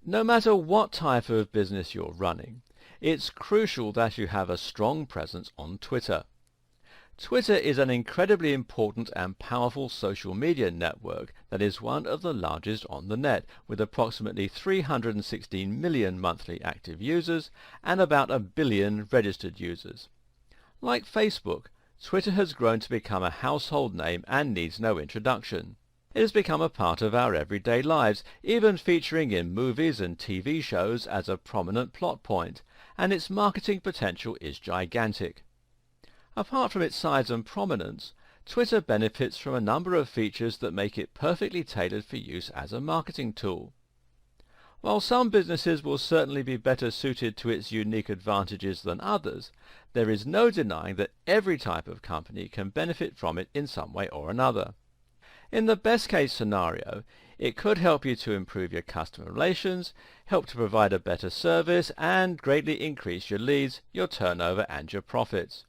No matter what type of business you're running, it's crucial that you have a strong presence on Twitter. Twitter is an incredibly important and powerful social media network that is one of the largest on the net, with approximately 316 million monthly active users and about a billion registered users. Like Facebook, Twitter has grown to become a household name and needs no introduction. It has become a part of our everyday lives, even featuring in movies and TV shows as a prominent plot point, and its marketing potential is gigantic. Apart from its size and prominence, Twitter benefits from a number of features that make it perfectly tailored for use as a marketing tool. While some businesses will certainly be better suited to its unique advantages than others, there is no denying that every type of company can benefit from it in some way or another. In the best case scenario, it could help you to improve your customer relations, help to provide a better service, and greatly increase your leads, your turnover, and your profits.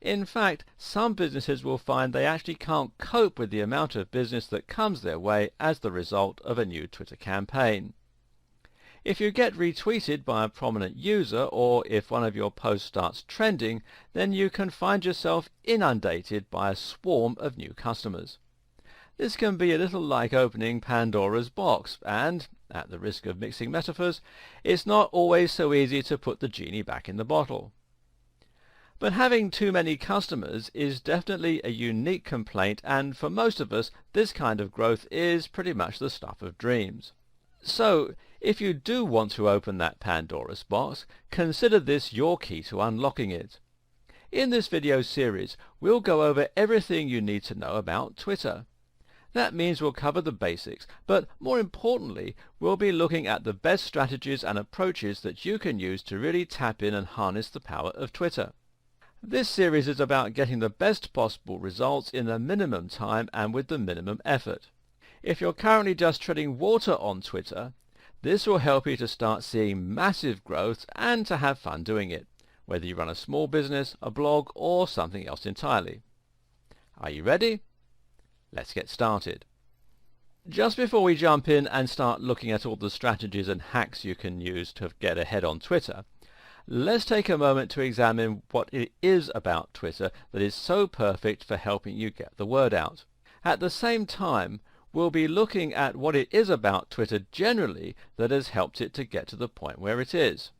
In fact, some businesses will find they actually can't cope with the amount of business that comes their way as the result of a new Twitter campaign. If you get retweeted by a prominent user, or if one of your posts starts trending, then you can find yourself inundated by a swarm of new customers. This can be a little like opening Pandora's box, and, at the risk of mixing metaphors, it's not always so easy to put the genie back in the bottle. But having too many customers is definitely a unique complaint, and for most of us, this kind of growth is pretty much the stuff of dreams. So, if you do want to open that Pandora's box, consider this your key to unlocking it. In this video series, we'll go over everything you need to know about Twitter. That means we'll cover the basics, but more importantly, we'll be looking at the best strategies and approaches that you can use to really tap in and harness the power of Twitter. This series is about getting the best possible results in the minimum time and with the minimum effort. If you're currently just treading water on Twitter, this will help you to start seeing massive growth and to have fun doing it, whether you run a small business, a blog, or something else entirely. Are you ready? Let's get started. Just before we jump in and start looking at all the strategies and hacks you can use to get ahead on Twitter, let's take a moment to examine what it is about Twitter that is so perfect for helping you get the word out. At the same time, we'll be looking at what it is about Twitter generally that has helped it to get to the point where it is.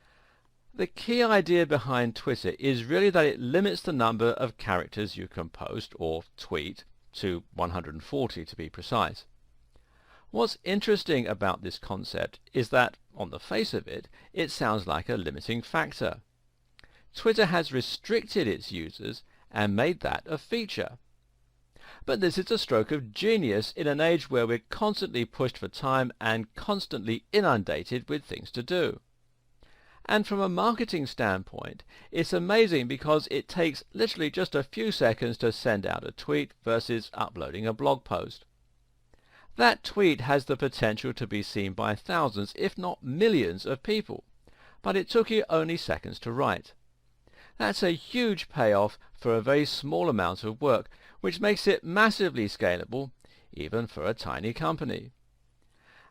The key idea behind Twitter is really that it limits the number of characters you can post or tweet to 140 to be precise. What's interesting about this concept is that, on the face of it, it sounds like a limiting factor. Twitter has restricted its users and made that a feature. But this is a stroke of genius in an age where we're constantly pushed for time and constantly inundated with things to do. And from a marketing standpoint, it's amazing because it takes literally just a few seconds to send out a tweet versus uploading a blog post. That tweet has the potential to be seen by thousands, if not millions of people, but it took you only seconds to write. That's a huge payoff for a very small amount of work, which makes it massively scalable, even for a tiny company.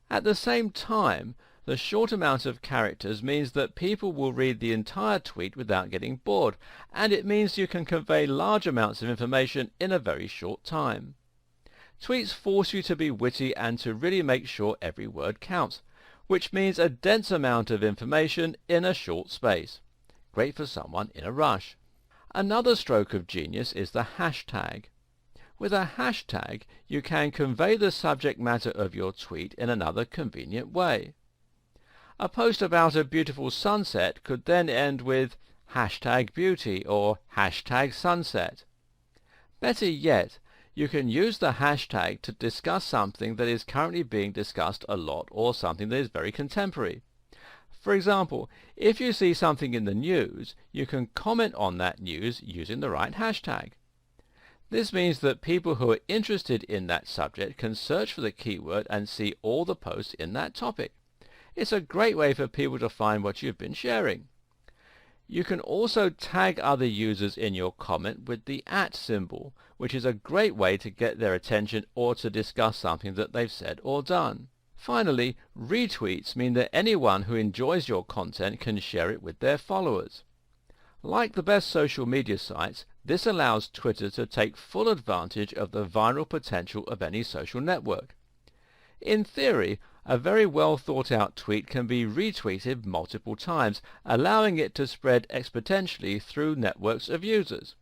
At the same time, the short amount of characters means that people will read the entire tweet without getting bored, and it means you can convey large amounts of information in a very short time. Tweets force you to be witty and to really make sure every word counts, which means a dense amount of information in a short space. Great for someone in a rush. Another stroke of genius is the hashtag. With a hashtag, you can convey the subject matter of your tweet in another convenient way. A post about a beautiful sunset could then end with #beauty or #sunset. Better yet, you can use the hashtag to discuss something that is currently being discussed a lot or something that is very contemporary. For example, if you see something in the news, you can comment on that news using the right hashtag. This means that people who are interested in that subject can search for the keyword and see all the posts in that topic. It's a great way for people to find what you've been sharing. You can also tag other users in your comment with the @ symbol, which is a great way to get their attention or to discuss something that they've said or done. Finally, retweets mean that anyone who enjoys your content can share it with their followers. Like the best social media sites, this allows Twitter to take full advantage of the viral potential of any social network. In theory, a very well thought out tweet can be retweeted multiple times, allowing it to spread exponentially through networks of users.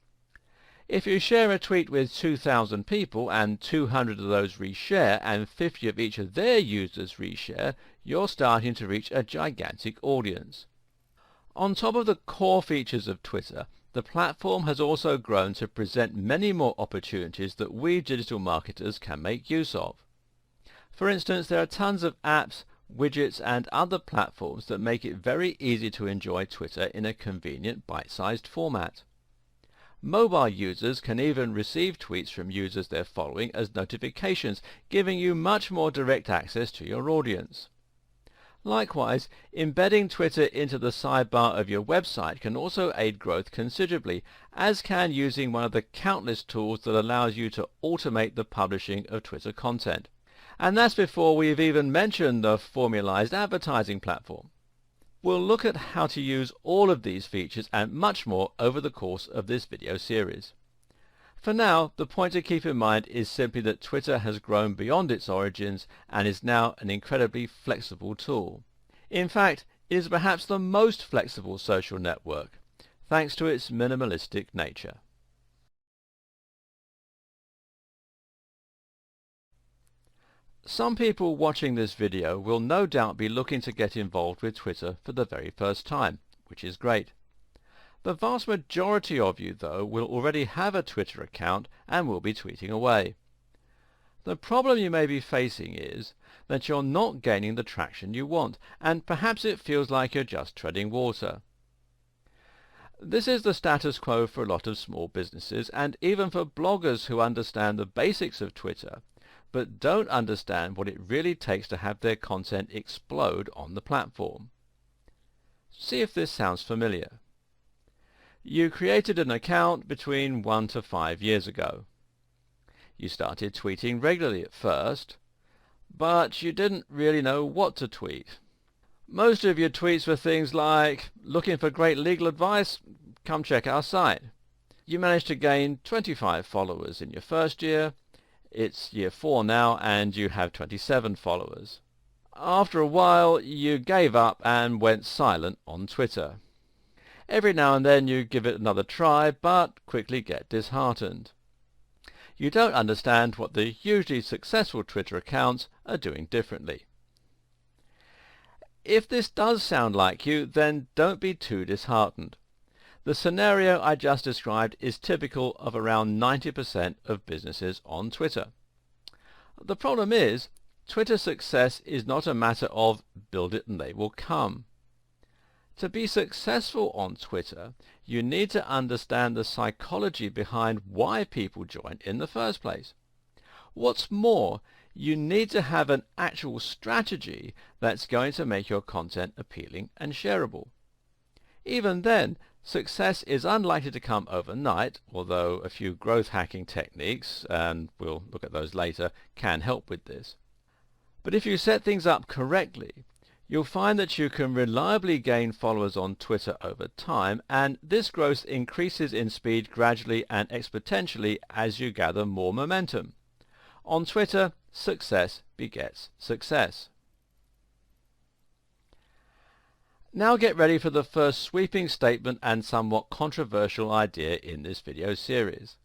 If you share a tweet with 2,000 people and 200 of those reshare and 50 of each of their users reshare, you're starting to reach a gigantic audience. On top of the core features of Twitter, the platform has also grown to present many more opportunities that we digital marketers can make use of. For instance, there are tons of apps, widgets and other platforms that make it very easy to enjoy Twitter in a convenient bite-sized format. Mobile users can even receive tweets from users they're following as notifications, giving you much more direct access to your audience. Likewise, embedding Twitter into the sidebar of your website can also aid growth considerably, as can using one of the countless tools that allows you to automate the publishing of Twitter content. And that's before we've even mentioned the formalized advertising platform. We'll look at how to use all of these features and much more over the course of this video series. For now, the point to keep in mind is simply that Twitter has grown beyond its origins and is now an incredibly flexible tool. In fact, it is perhaps the most flexible social network, thanks to its minimalistic nature. Some people watching this video will no doubt be looking to get involved with Twitter for the very first time, which is great. The vast majority of you, though, will already have a Twitter account and will be tweeting away. The problem you may be facing is that you're not gaining the traction you want, and perhaps it feels like you're just treading water. This is the status quo for a lot of small businesses, and even for bloggers who understand the basics of Twitter, but don't understand what it really takes to have their content explode on the platform. See if this sounds familiar. You created an account between 1 to 5 years ago. You started tweeting regularly at first, but you didn't really know what to tweet. Most of your tweets were things like, "Looking for great legal advice? Come check our site." You managed to gain 25 followers in your first year. It's year 4 now and you have 27 followers. After a while you gave up and went silent on Twitter. Every now and then you give it another try but quickly get disheartened. You don't understand what the hugely successful Twitter accounts are doing differently. If this does sound like you, then don't be too disheartened. The scenario I just described is typical of around 90% of businesses on Twitter. The problem is, Twitter's success is not a matter of build it and they will come. To be successful on Twitter, you need to understand the psychology behind why people join in the first place. What's more, you need to have an actual strategy that's going to make your content appealing and shareable. Even then, success is unlikely to come overnight, although a few growth hacking techniques, and we'll look at those later, can help with this. But if you set things up correctly, you'll find that you can reliably gain followers on Twitter over time, and this growth increases in speed gradually and exponentially as you gather more momentum. On Twitter, success begets success. Now get ready for the first sweeping statement and somewhat controversial idea in this video series.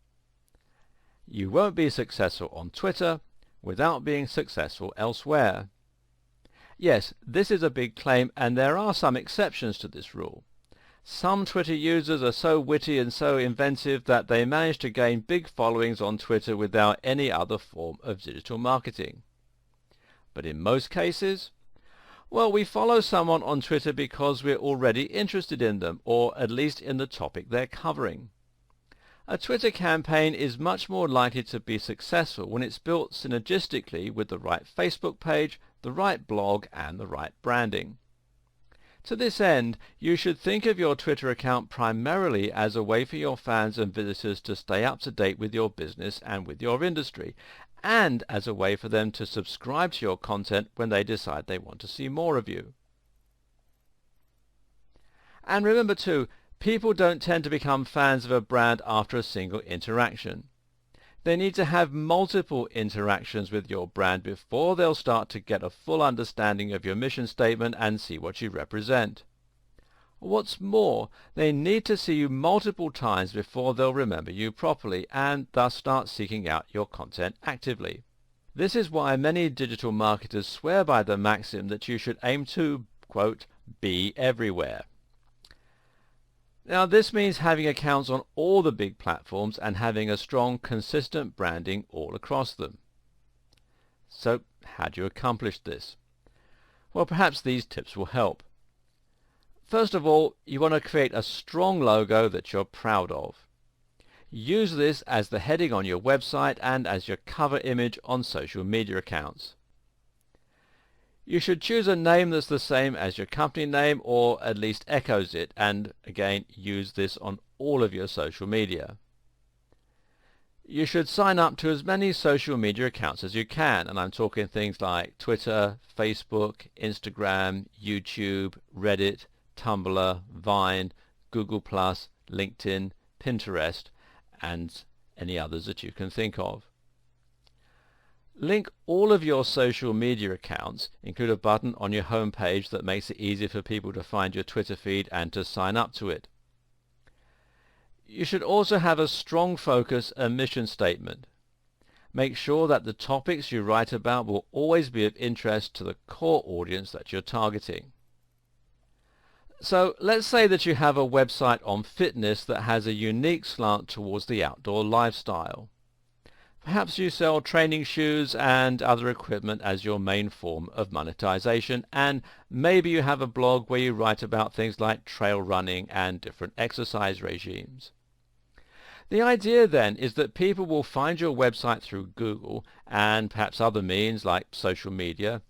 You won't be successful on Twitter without being successful elsewhere. Yes, this is a big claim and there are some exceptions to this rule. Some Twitter users are so witty and so inventive that they manage to gain big followings on Twitter without any other form of digital marketing. But in most cases, well, we follow someone on Twitter because we're already interested in them, or at least in the topic they're covering. A Twitter campaign is much more likely to be successful when it's built synergistically with the right Facebook page, the right blog, and the right branding. To this end, you should think of your Twitter account primarily as a way for your fans and visitors to stay up to date with your business and with your industry, and as a way for them to subscribe to your content when they decide they want to see more of you. And remember too, people don't tend to become fans of a brand after a single interaction. They need to have multiple interactions with your brand before they'll start to get a full understanding of your mission statement and see what you represent. What's more, they need to see you multiple times before they'll remember you properly and thus start seeking out your content actively. This is why many digital marketers swear by the maxim that you should aim to, quote, be everywhere. Now this means having accounts on all the big platforms and having a strong, consistent branding all across them. So how do you accomplish this? Well, perhaps these tips will help. First of all, you want to create a strong logo that you're proud of. Use this as the heading on your website and as your cover image on social media accounts. You should choose a name that's the same as your company name or at least echoes it, and again use this on all of your social media. You should sign up to as many social media accounts as you can, and I'm talking things like Twitter, Facebook, Instagram, YouTube, Reddit, Tumblr, Vine, Google+, LinkedIn, Pinterest, and any others that you can think of. Link all of your social media accounts, include a button on your home page that makes it easy for people to find your Twitter feed and to sign up to it. You should also have a strong focus and mission statement. Make sure that the topics you write about will always be of interest to the core audience that you're targeting. So let's say that you have a website on fitness that has a unique slant towards the outdoor lifestyle. Perhaps you sell training shoes and other equipment as your main form of monetization, and maybe you have a blog where you write about things like trail running and different exercise regimes. The idea then is that people will find your website through Google and perhaps other means like social media,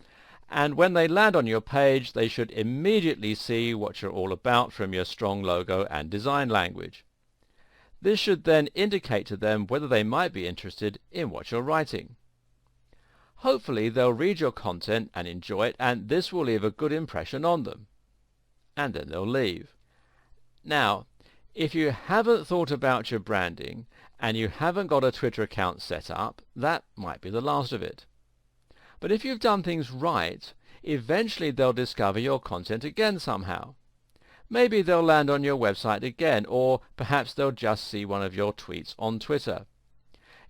and when they land on your page they should immediately see what you're all about from your strong logo and design language. This should then indicate to them whether they might be interested in what you're writing. Hopefully they'll read your content and enjoy it, and this will leave a good impression on them. And then they'll leave. Now, if you haven't thought about your branding and you haven't got a Twitter account set up, that might be the last of it. But if you've done things right, eventually they'll discover your content again somehow. Maybe they'll land on your website again, or perhaps they'll just see one of your tweets on Twitter.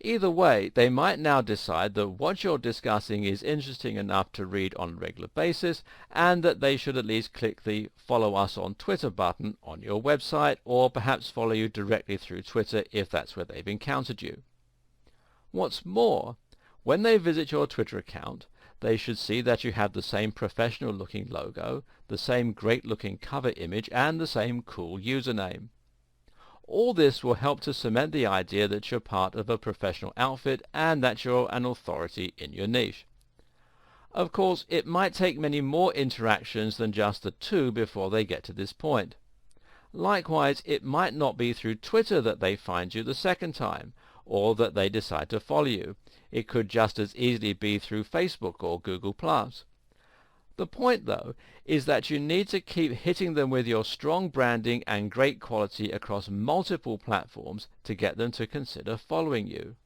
Either way, they might now decide that what you're discussing is interesting enough to read on a regular basis, and that they should at least click the Follow Us on Twitter button on your website, or perhaps follow you directly through Twitter if that's where they've encountered you. What's more, when they visit your Twitter account, they should see that you have the same professional looking logo, the same great looking cover image, and the same cool username. All this will help to cement the idea that you're part of a professional outfit and that you're an authority in your niche. Of course, it might take many more interactions than just the two before they get to this point. Likewise, it might not be through Twitter that they find you the second time, or that they decide to follow you. It could just as easily be through Facebook or Google+. The point, though, is that you need to keep hitting them with your strong branding and great quality across multiple platforms to get them to consider following you.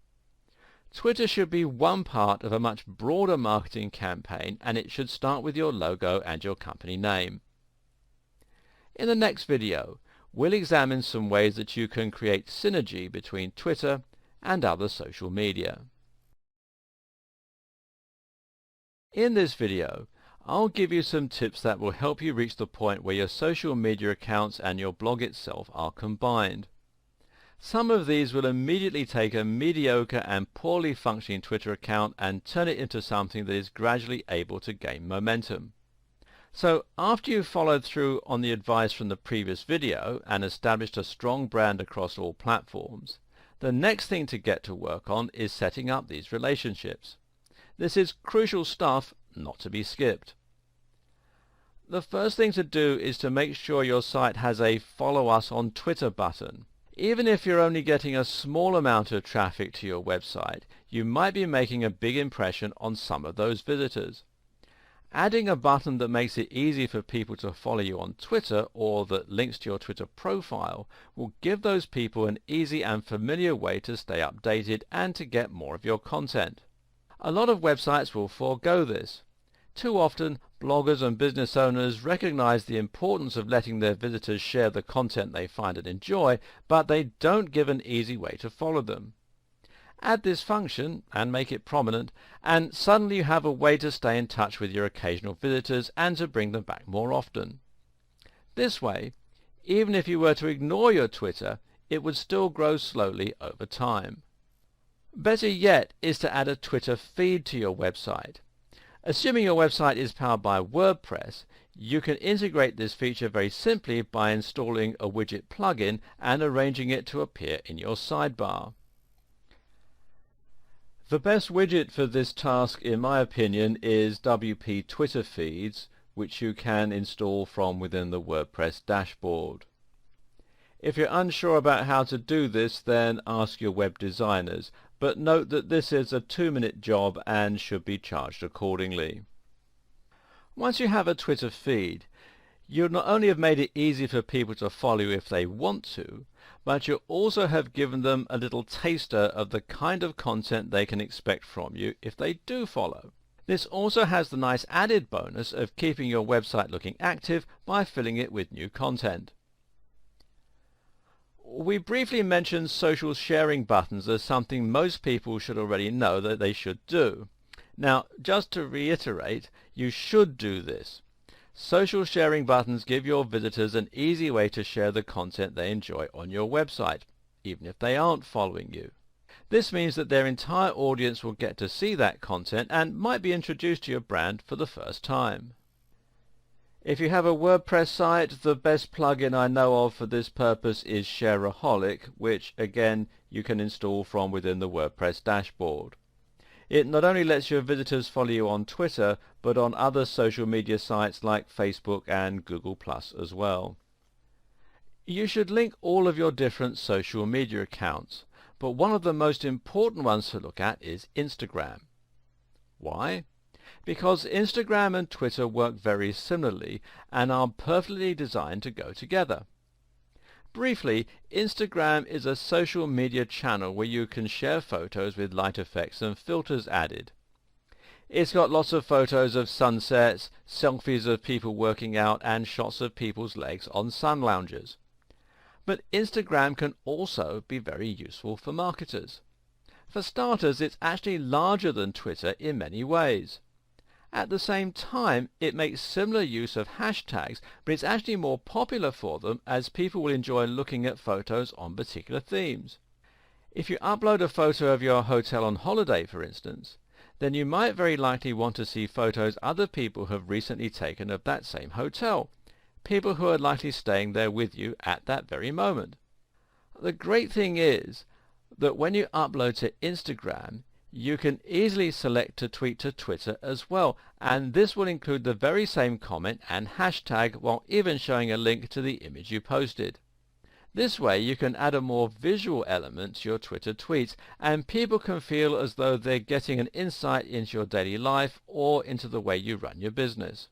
Twitter should be one part of a much broader marketing campaign, and it should start with your logo and your company name. In the next video, we'll examine some ways that you can create synergy between Twitter and other social media. In this video, I'll give you some tips that will help you reach the point where your social media accounts and your blog itself are combined. Some of these will immediately take a mediocre and poorly functioning Twitter account and turn it into something that is gradually able to gain momentum. So after you've followed through on the advice from the previous video and established a strong brand across all platforms, the next thing to get to work on is setting up these relationships. This is crucial stuff, not to be skipped. The first thing to do is to make sure your site has a Follow Us on Twitter button. Even if you're only getting a small amount of traffic to your website, you might be making a big impression on some of those visitors. Adding a button that makes it easy for people to follow you on Twitter or that links to your Twitter profile will give those people an easy and familiar way to stay updated and to get more of your content. A lot of websites will forego this. Too often, bloggers and business owners recognize the importance of letting their visitors share the content they find and enjoy, but they don't give an easy way to follow them. Add this function and make it prominent, and suddenly you have a way to stay in touch with your occasional visitors and to bring them back more often. This way, even if you were to ignore your Twitter, it would still grow slowly over time. Better yet is to add a Twitter feed to your website. Assuming your website is powered by WordPress, you can integrate this feature very simply by installing a widget plugin and arranging it to appear in your sidebar. The best widget for this task, in my opinion, is WP Twitter Feeds, which you can install from within the WordPress dashboard. If you're unsure about how to do this, then ask your web designers, but note that this is a 2-minute job and should be charged accordingly. Once you have a Twitter feed, you not only have made it easy for people to follow you if they want to, but you also have given them a little taster of the kind of content they can expect from you if they do follow. This also has the nice added bonus of keeping your website looking active by filling it with new content. We briefly mentioned social sharing buttons as something most people should already know that they should do. Now, just to reiterate, you should do this. Social sharing buttons give your visitors an easy way to share the content they enjoy on your website, even if they aren't following you. This means that their entire audience will get to see that content and might be introduced to your brand for the first time. If you have a WordPress site, the best plugin I know of for this purpose is Shareaholic, which again you can install from within the WordPress dashboard. It not only lets your visitors follow you on Twitter, but on other social media sites like Facebook and Google+ as well. You should link all of your different social media accounts, but one of the most important ones to look at is Instagram. Why? Because Instagram and Twitter work very similarly and are perfectly designed to go together. Briefly, Instagram is a social media channel where you can share photos with light effects and filters added. It's got lots of photos of sunsets, selfies of people working out, and shots of people's legs on sun loungers. But Instagram can also be very useful for marketers. For starters, it's actually larger than Twitter in many ways. At the same time, it makes similar use of hashtags, but it's actually more popular for them as people will enjoy looking at photos on particular themes. If you upload a photo of your hotel on holiday, for instance, then you might very likely want to see photos other people have recently taken of that same hotel, people who are likely staying there with you at that very moment. The great thing is that when you upload to Instagram, you can easily select to tweet to Twitter as well, and this will include the very same comment and hashtag while even showing a link to the image you posted. This way you can add a more visual element to your Twitter tweets, and people can feel as though they're getting an insight into your daily life or into the way you run your business.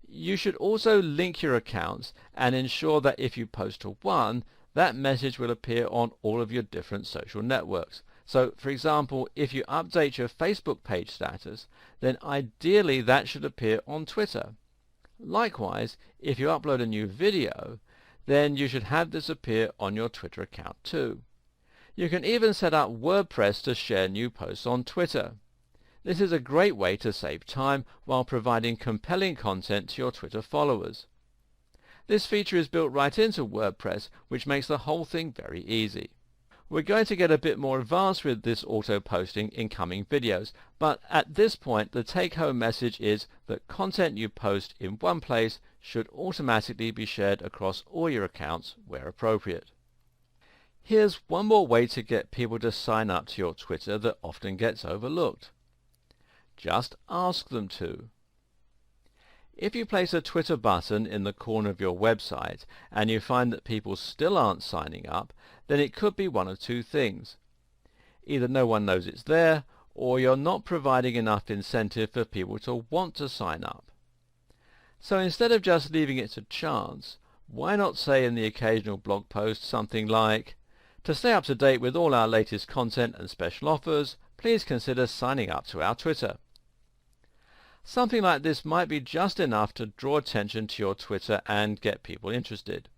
You should also link your accounts and ensure that if you post to one, that message will appear on all of your different social networks. So, for example, if you update your Facebook page status, then ideally that should appear on Twitter. Likewise, if you upload a new video, then you should have this appear on your Twitter account too. You can even set up WordPress to share new posts on Twitter. This is a great way to save time while providing compelling content to your Twitter followers. This feature is built right into WordPress, which makes the whole thing very easy. We're going to get a bit more advanced with this auto-posting in coming videos, but at this point the take-home message is that content you post in one place should automatically be shared across all your accounts where appropriate. Here's one more way to get people to sign up to your Twitter that often gets overlooked. Just ask them to. If you place a Twitter button in the corner of your website and you find that people still aren't signing up, then it could be one of two things. Either no one knows it's there, or you're not providing enough incentive for people to want to sign up. So instead of just leaving it to chance, why not say in the occasional blog post something like, "To stay up to date with all our latest content and special offers, please consider signing up to our Twitter." Something like this might be just enough to draw attention to your Twitter and get people interested.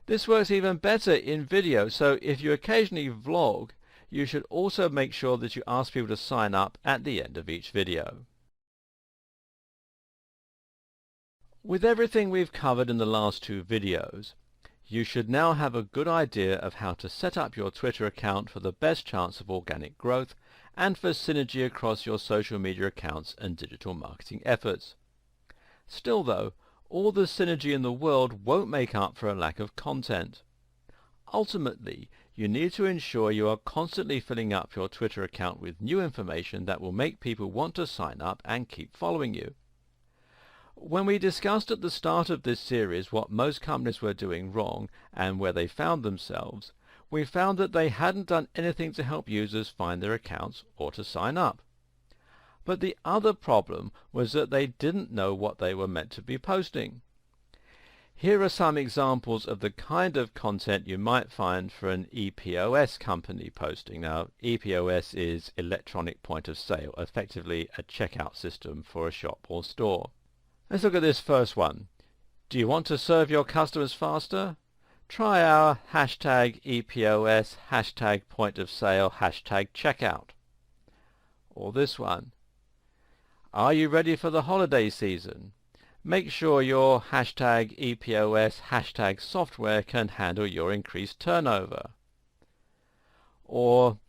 This works even better in video, so if you occasionally vlog, you should also make sure that you ask people to sign up at the end of each video. With everything we've covered in the last two videos, you should now have a good idea of how to set up your Twitter account for the best chance of organic growth and for synergy across your social media accounts and digital marketing efforts. Still though, all the synergy in the world won't make up for a lack of content. Ultimately, you need to ensure you are constantly filling up your Twitter account with new information that will make people want to sign up and keep following you. When we discussed at the start of this series what most companies were doing wrong and where they found themselves, we found that they hadn't done anything to help users find their accounts or to sign up. But the other problem was that they didn't know what they were meant to be posting. Here are some examples of the kind of content you might find for an EPOS company posting. Now, EPOS is electronic point of sale, effectively a checkout system for a shop or store. Let's look at this first one. Do you want to serve your customers faster? Try our #EPOS, #point of sale, #checkout. Or this one. Are you ready for the holiday season? Make sure your #EPOS, #software can handle your increased turnover. Or,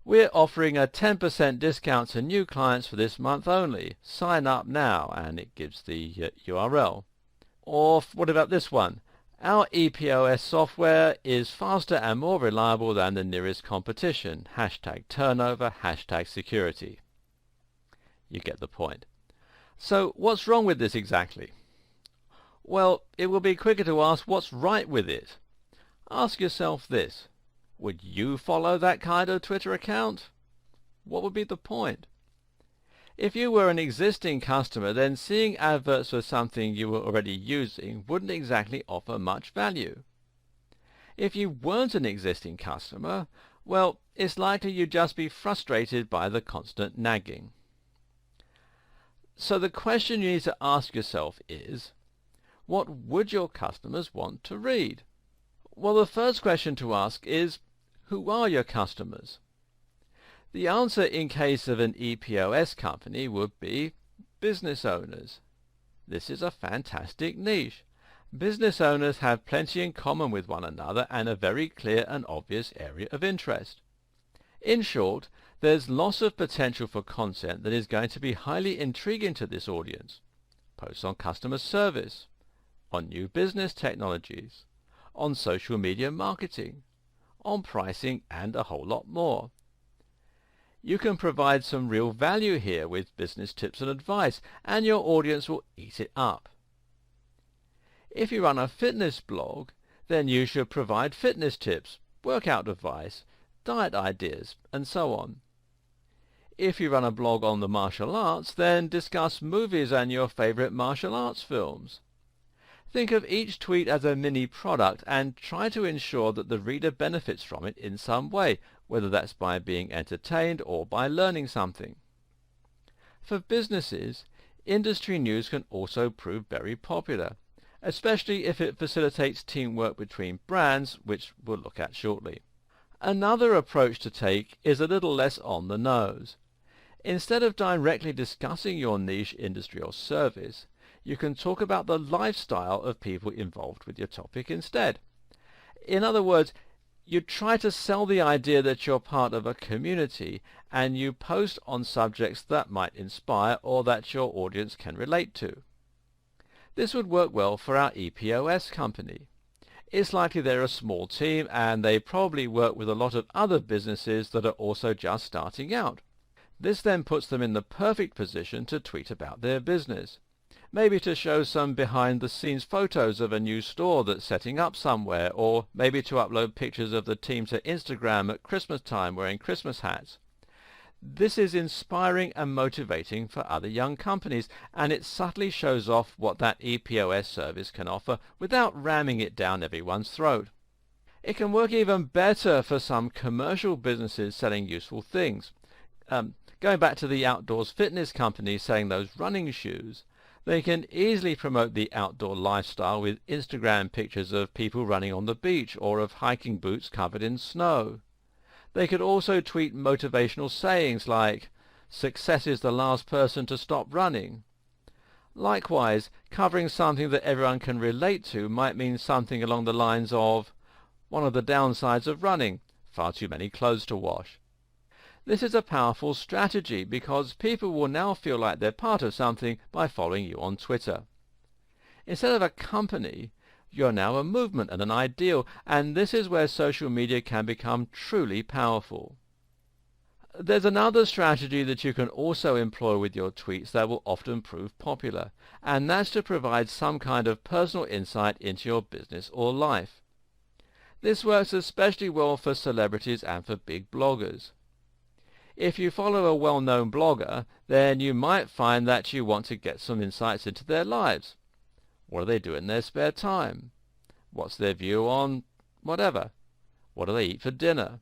we're offering a 10% discount to new clients for this month only. Sign up now, and it gives the URL. Or what about this one? Our EPOS software is faster and more reliable than the nearest competition. #turnover, #security. You get the point. So what's wrong with this exactly? Well, it will be quicker to ask what's right with it. Ask yourself this. Would you follow that kind of Twitter account? What would be the point? If you were an existing customer, then seeing adverts for something you were already using wouldn't exactly offer much value. If you weren't an existing customer, well, it's likely you'd just be frustrated by the constant nagging. So the question you need to ask yourself is, what would your customers want to read? Well, the first question to ask is, who are your customers? The answer in case of an EPOS company would be business owners. This is a fantastic niche. Business owners have plenty in common with one another and a very clear and obvious area of interest. In short, there's lots of potential for content that is going to be highly intriguing to this audience. Posts on customer service, on new business technologies, on social media marketing, on pricing, and a whole lot more. You can provide some real value here with business tips and advice, and your audience will eat it up. If you run a fitness blog, then you should provide fitness tips, workout advice, diet ideas, and so on. If you run a blog on the martial arts, then discuss movies and your favorite martial arts films. Think of each tweet as a mini product and try to ensure that the reader benefits from it in some way, whether that's by being entertained or by learning something. For businesses, industry news can also prove very popular, especially if it facilitates teamwork between brands, which we'll look at shortly. Another approach to take is a little less on the nose. Instead of directly discussing your niche industry or service, you can talk about the lifestyle of people involved with your topic instead. In other words, you try to sell the idea that you're part of a community, and you post on subjects that might inspire or that your audience can relate to. This would work well for our EPOS company. It's likely they're a small team, and they probably work with a lot of other businesses that are also just starting out. This then puts them in the perfect position to tweet about their business. maybe to show some behind-the-scenes photos of a new store that's setting up somewhere, or maybe to upload pictures of the team to Instagram at Christmas time wearing Christmas hats. This is inspiring and motivating for other young companies, and it subtly shows off what that EPOS service can offer without ramming it down everyone's throat. It can work even better for some commercial businesses selling useful things. Going back to the outdoors fitness companies selling those running shoes, they can easily promote the outdoor lifestyle with Instagram pictures of people running on the beach or of hiking boots covered in snow. They could also tweet motivational sayings like, "Success is the last person to stop running." Likewise, covering something that everyone can relate to might mean something along the lines of, "One of the downsides of running, far too many clothes to wash." This is a powerful strategy because people will now feel like they're part of something by following you on Twitter. Instead of a company, you're now a movement and an ideal, and this is where social media can become truly powerful. There's another strategy that you can also employ with your tweets that will often prove popular, and that's to provide some kind of personal insight into your business or life. This works especially well for celebrities and for big bloggers. If you follow a well-known blogger, then you might find that you want to get some insights into their lives. What do they do in their spare time? What's their view on whatever? What do they eat for dinner?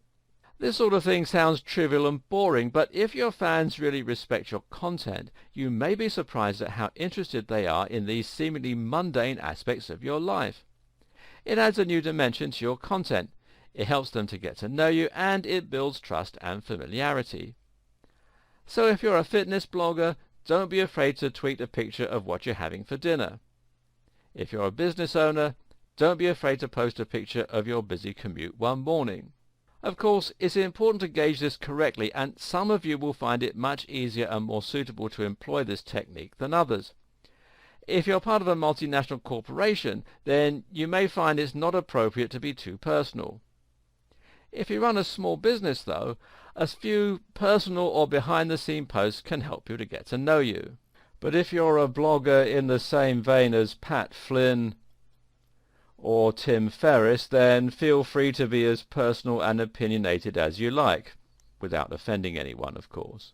This sort of thing sounds trivial and boring, but if your fans really respect your content, you may be surprised at how interested they are in these seemingly mundane aspects of your life. It adds a new dimension to your content. It helps them to get to know you, and it builds trust and familiarity. So if you're a fitness blogger, don't be afraid to tweet a picture of what you're having for dinner. If you're a business owner, don't be afraid to post a picture of your busy commute one morning. Of course, it's important to gauge this correctly, and some of you will find it much easier and more suitable to employ this technique than others. If you're part of a multinational corporation, then you may find it's not appropriate to be too personal. If you run a small business, though, a few personal or behind-the-scene posts can help you to get to know you. But if you're a blogger in the same vein as Pat Flynn or Tim Ferriss, then feel free to be as personal and opinionated as you like, without offending anyone, of course.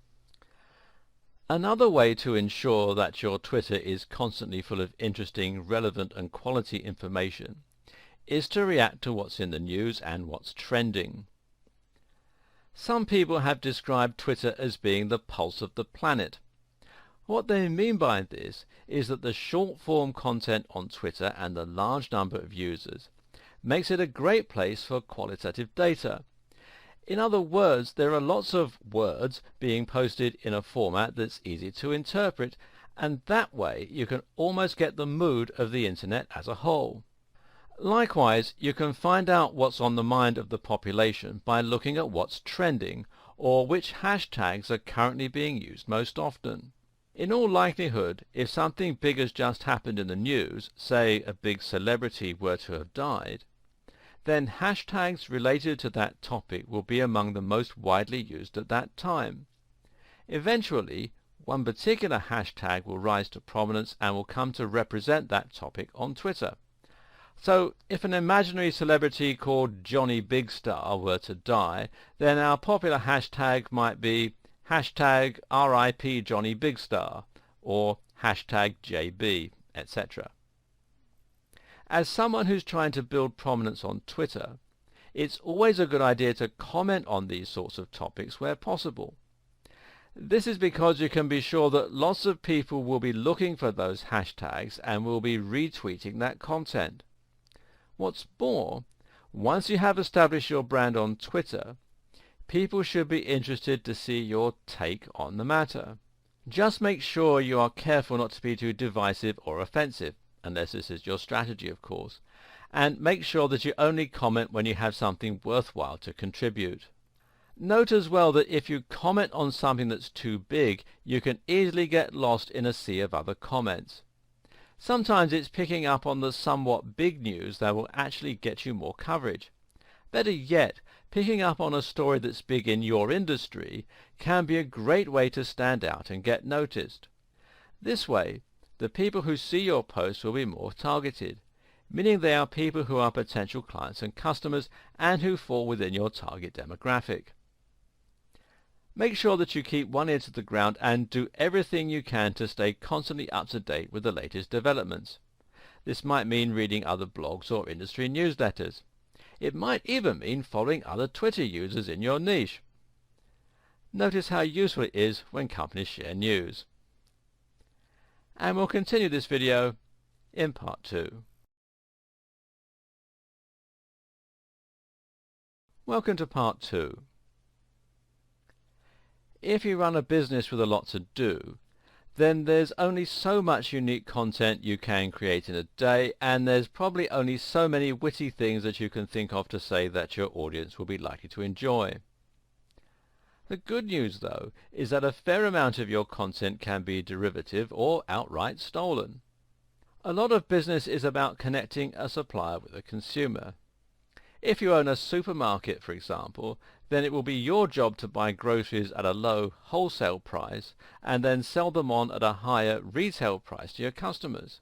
Another way to ensure that your Twitter is constantly full of interesting, relevant and quality information is to react to what's in the news and what's trending. Some people have described Twitter as being the pulse of the planet. What they mean by this is that the short-form content on Twitter and the large number of users makes it a great place for qualitative data. In other words, there are lots of words being posted in a format that's easy to interpret, and that way you can almost get the mood of the internet as a whole. Likewise, you can find out what's on the mind of the population by looking at what's trending, or which hashtags are currently being used most often. In all likelihood, if something big has just happened in the news, say a big celebrity were to have died, then hashtags related to that topic will be among the most widely used at that time. Eventually, one particular hashtag will rise to prominence and will come to represent that topic on Twitter. So, if an imaginary celebrity called Johnny Big Star were to die, then our popular hashtag might be hashtag RIP Johnny Big Star, or hashtag JB, etc. As someone who's trying to build prominence on Twitter, it's always a good idea to comment on these sorts of topics where possible. This is because you can be sure that lots of people will be looking for those hashtags and will be retweeting that content. What's more, once you have established your brand on Twitter, people should be interested to see your take on the matter. Just make sure you are careful not to be too divisive or offensive, unless this is your strategy, of course, and make sure that you only comment when you have something worthwhile to contribute. Note as well that if you comment on something that's too big, you can easily get lost in a sea of other comments. Sometimes it's picking up on the somewhat big news that will actually get you more coverage. Better yet, picking up on a story that's big in your industry can be a great way to stand out and get noticed. This way, the people who see your posts will be more targeted, meaning they are people who are potential clients and customers and who fall within your target demographic. Make sure that you keep one ear to the ground and do everything you can to stay constantly up to date with the latest developments. This might mean reading other blogs or industry newsletters. It might even mean following other Twitter users in your niche. Notice how useful it is when companies share news. And we'll continue this video in part 2. Welcome to part 2. If you run a business with a lot to do, then there's only so much unique content you can create in a day, and there's probably only so many witty things that you can think of to say that your audience will be likely to enjoy. The good news, though, is that a fair amount of your content can be derivative or outright stolen. A lot of business is about connecting a supplier with a consumer. If you own a supermarket, for example, then it will be your job to buy groceries at a low wholesale price and then sell them on at a higher retail price to your customers.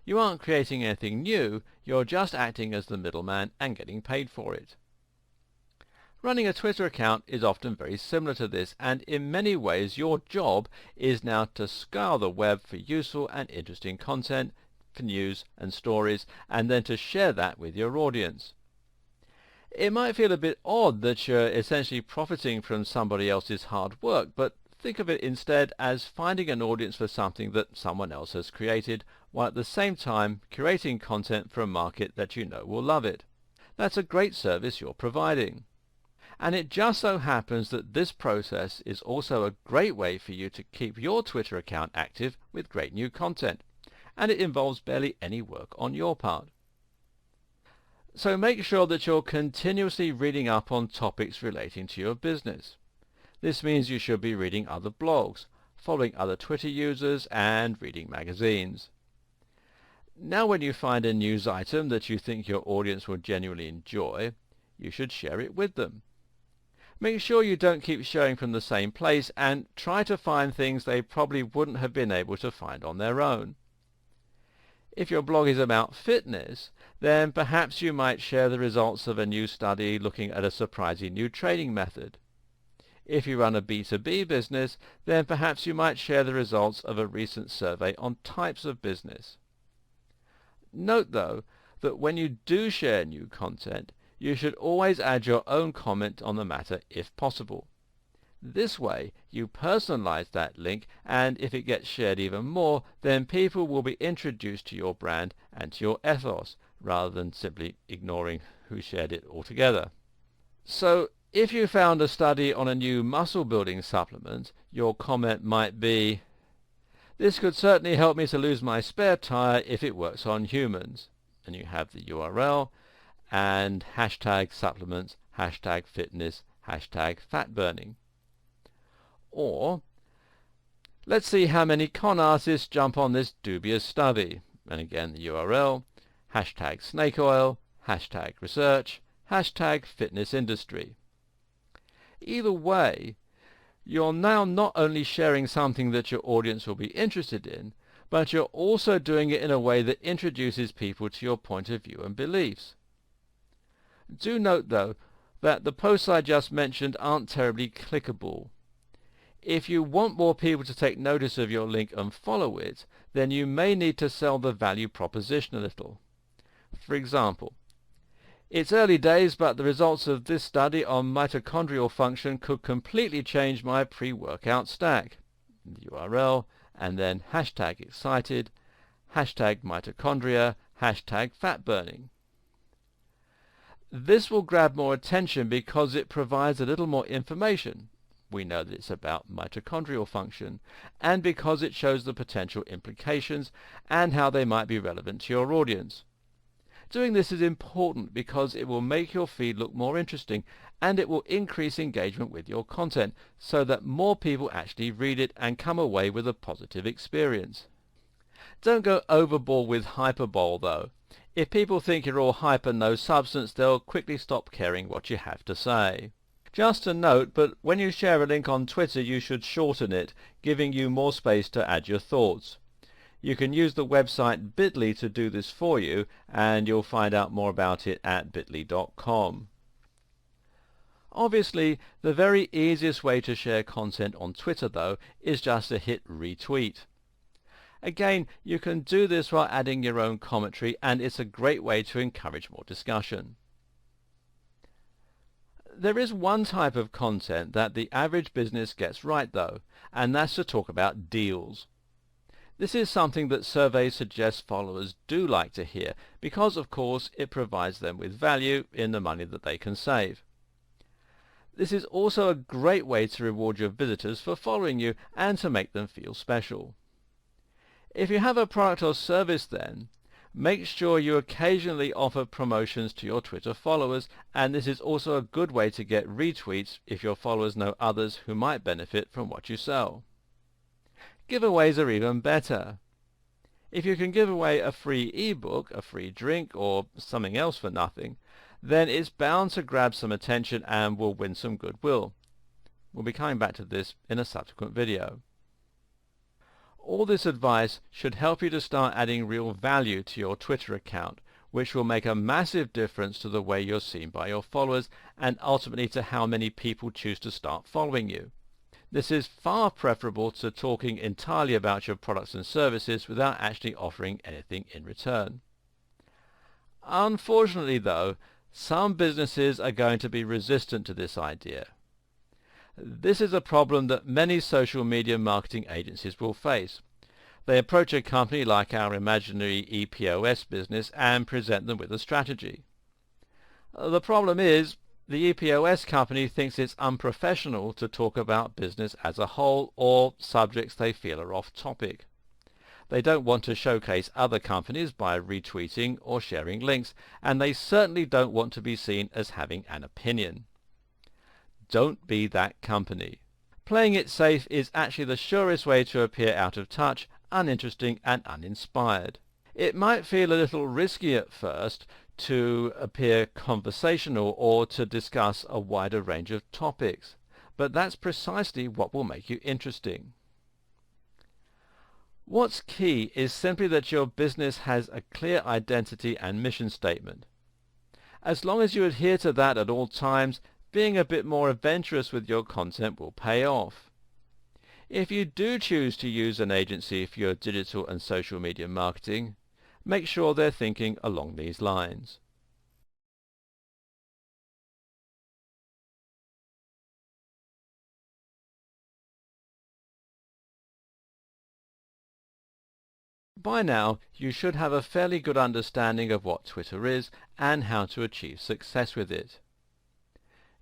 You aren't creating anything new, you're just acting as the middleman and getting paid for it. Running a Twitter account is often very similar to this, and in many ways your job is now to scour the web for useful and interesting content, for news and stories, and then to share that with your audience. It might feel a bit odd that you're essentially profiting from somebody else's hard work, but think of it instead as finding an audience for something that someone else has created, while at the same time curating content for a market that you know will love it. That's a great service you're providing. And it just so happens that this process is also a great way for you to keep your Twitter account active with great new content, and it involves barely any work on your part. So make sure that you're continuously reading up on topics relating to your business. This means you should be reading other blogs, following other Twitter users, and reading magazines. Now when you find a news item that you think your audience will genuinely enjoy, you should share it with them. Make sure you don't keep sharing from the same place, and try to find things they probably wouldn't have been able to find on their own. If your blog is about fitness, then perhaps you might share the results of a new study looking at a surprising new training method. If you run a B2B business, then perhaps you might share the results of a recent survey on types of business. Note, though, that when you do share new content, you should always add your own comment on the matter if possible. This way, you personalize that link, and if it gets shared even more, then people will be introduced to your brand and to your ethos, rather than simply ignoring who shared it altogether. So, if you found a study on a new muscle-building supplement, your comment might be, "This could certainly help me to lose my spare tire if it works on humans." And you have the URL, and hashtag supplements, hashtag fitness, hashtag fat burning. Or, "Let's see how many con artists jump on this dubious study." And again the URL, hashtag snake oil, hashtag research, hashtag fitness industry. Either way, you're now not only sharing something that your audience will be interested in, but you're also doing it in a way that introduces people to your point of view and beliefs. Do note, though, that the posts I just mentioned aren't terribly clickable. If you want more people to take notice of your link and follow it, then you may need to sell the value proposition a little. For example, "It's early days, but the results of this study on mitochondrial function could completely change my pre-workout stack." The URL, and then hashtag excited, hashtag mitochondria, hashtag fat burning. This will grab more attention because it provides a little more information. We know that it's about mitochondrial function, and because it shows the potential implications and how they might be relevant to your audience. Doing this is important because it will make your feed look more interesting, and it will increase engagement with your content so that more people actually read it and come away with a positive experience. Don't go overboard with hyperbole, though. If people think you're all hype and no substance, they'll quickly stop caring what you have to say. Just a note, but when you share a link on Twitter, you should shorten it, giving you more space to add your thoughts. You can use the website bit.ly to do this for you, and you'll find out more about it at bit.ly.com. Obviously, the very easiest way to share content on Twitter, though, is just to hit retweet. Again, you can do this while adding your own commentary, and it's a great way to encourage more discussion. There is one type of content that the average business gets right, though, and that's to talk about deals. This is something that surveys suggest followers do like to hear because, of course, it provides them with value in the money that they can save. This is also a great way to reward your visitors for following you and to make them feel special. If you have a product or service then, make sure you occasionally offer promotions to your Twitter followers, and this is also a good way to get retweets if your followers know others who might benefit from what you sell. Giveaways are even better. If you can give away a free ebook, a free drink, or something else for nothing, then it's bound to grab some attention and will win some goodwill. We'll be coming back to this in a subsequent video. All this advice should help you to start adding real value to your Twitter account, which will make a massive difference to the way you're seen by your followers and ultimately to how many people choose to start following you. This is far preferable to talking entirely about your products and services without actually offering anything in return. Unfortunately, though, some businesses are going to be resistant to this idea. This is a problem that many social media marketing agencies will face. They approach a company like our imaginary EPOS business and present them with a strategy. The problem is, the EPOS company thinks it's unprofessional to talk about business as a whole or subjects they feel are off topic. They don't want to showcase other companies by retweeting or sharing links, and they certainly don't want to be seen as having an opinion. Don't be that company. Playing it safe is actually the surest way to appear out of touch, uninteresting and uninspired. It might feel a little risky at first to appear conversational or to discuss a wider range of topics, but that's precisely what will make you interesting. What's key is simply that your business has a clear identity and mission statement. As long as you adhere to that at all times, being a bit more adventurous with your content will pay off. If you do choose to use an agency for your digital and social media marketing, make sure they're thinking along these lines. By now, you should have a fairly good understanding of what Twitter is and how to achieve success with it.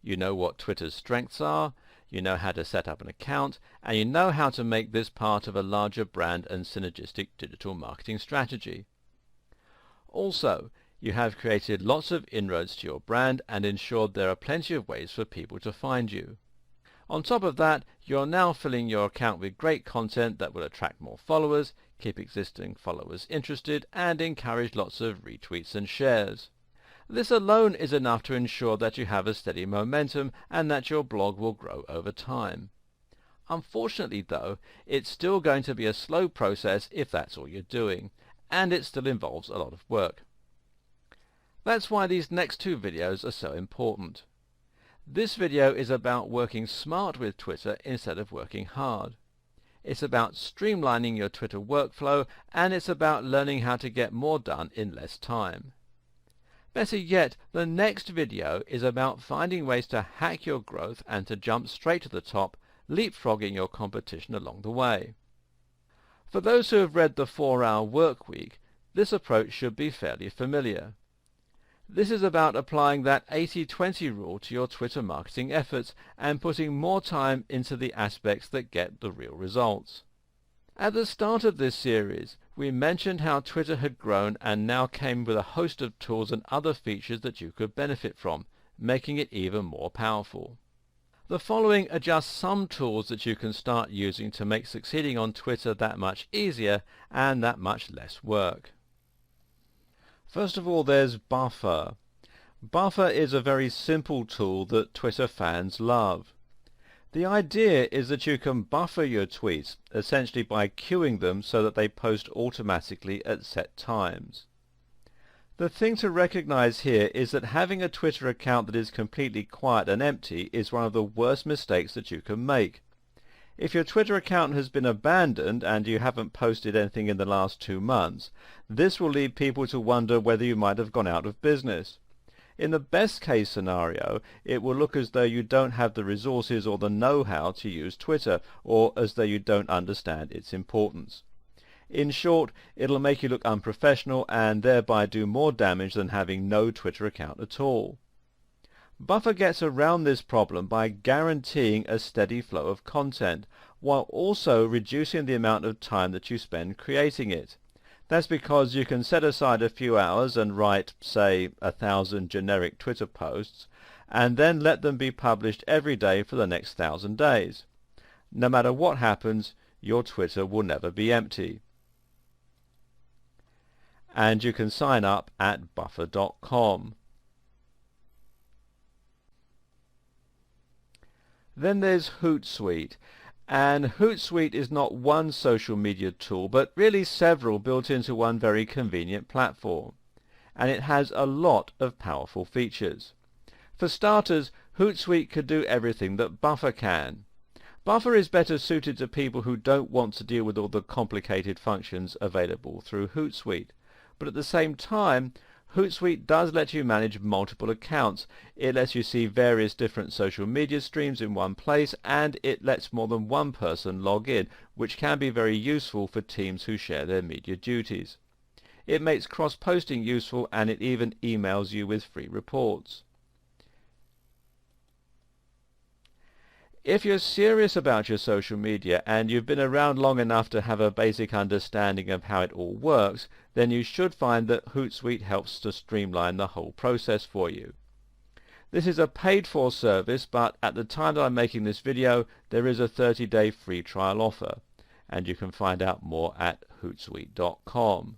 You know what Twitter's strengths are, you know how to set up an account, and you know how to make this part of a larger brand and synergistic digital marketing strategy. Also, you have created lots of inroads to your brand and ensured there are plenty of ways for people to find you. On top of that, you're now filling your account with great content that will attract more followers, keep existing followers interested, and encourage lots of retweets and shares. This alone is enough to ensure that you have a steady momentum and that your blog will grow over time. Unfortunately, though, it's still going to be a slow process if that's all you're doing, and it still involves a lot of work. That's why these next two videos are so important. This video is about working smart with Twitter instead of working hard. It's about streamlining your Twitter workflow, and it's about learning how to get more done in less time. Better yet, the next video is about finding ways to hack your growth and to jump straight to the top, leapfrogging your competition along the way. For those who have read the 4-Hour Workweek, this approach should be fairly familiar. This is about applying that 80-20 rule to your Twitter marketing efforts and putting more time into the aspects that get the real results. At the start of this series, we mentioned how Twitter had grown and now came with a host of tools and other features that you could benefit from, making it even more powerful. The following are just some tools that you can start using to make succeeding on Twitter that much easier and that much less work. First of all, there's Buffer. Buffer is a very simple tool that Twitter fans love. The idea is that you can buffer your tweets, essentially by queuing them so that they post automatically at set times. The thing to recognize here is that having a Twitter account that is completely quiet and empty is one of the worst mistakes that you can make. If your Twitter account has been abandoned and you haven't posted anything in the last 2 months, this will lead people to wonder whether you might have gone out of business. In the best case scenario, it will look as though you don't have the resources or the know-how to use Twitter, or as though you don't understand its importance. In short, it'll make you look unprofessional and thereby do more damage than having no Twitter account at all. Buffer gets around this problem by guaranteeing a steady flow of content, while also reducing the amount of time that you spend creating it. That's because you can set aside a few hours and write, say, 1,000 generic Twitter posts, and then let them be published every day for the next 1,000 days. No matter what happens, your Twitter will never be empty. And you can sign up at buffer.com. Then there's Hootsuite, and Hootsuite is not one social media tool, but really several built into one very convenient platform, and it has a lot of powerful features. For starters, Hootsuite could do everything that Buffer can. Buffer is better suited to people who don't want to deal with all the complicated functions available through Hootsuite. But at the same time, Hootsuite does let you manage multiple accounts. It lets you see various different social media streams in one place, and it lets more than one person log in, which can be very useful for teams who share their media duties. It makes cross-posting useful, and it even emails you with free reports. If you're serious about your social media and you've been around long enough to have a basic understanding of how it all works, then you should find that Hootsuite helps to streamline the whole process for you. This is a paid-for service, but at the time that I'm making this video, there is a 30-day free trial offer, and you can find out more at hootsuite.com.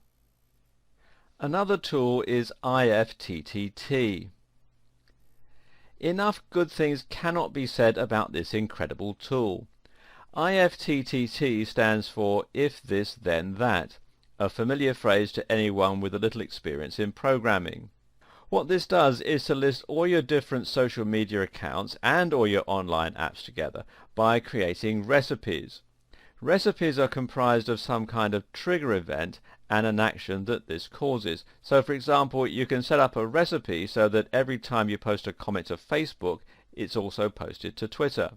Another tool is IFTTT. Enough good things cannot be said about this incredible tool. IFTTT stands for If This Then That, a familiar phrase to anyone with a little experience in programming. What this does is to list all your different social media accounts and all your online apps together by creating recipes. Recipes are comprised of some kind of trigger event and an action that this causes. So for example, you can set up a recipe so that every time you post a comment to Facebook, it's also posted to Twitter.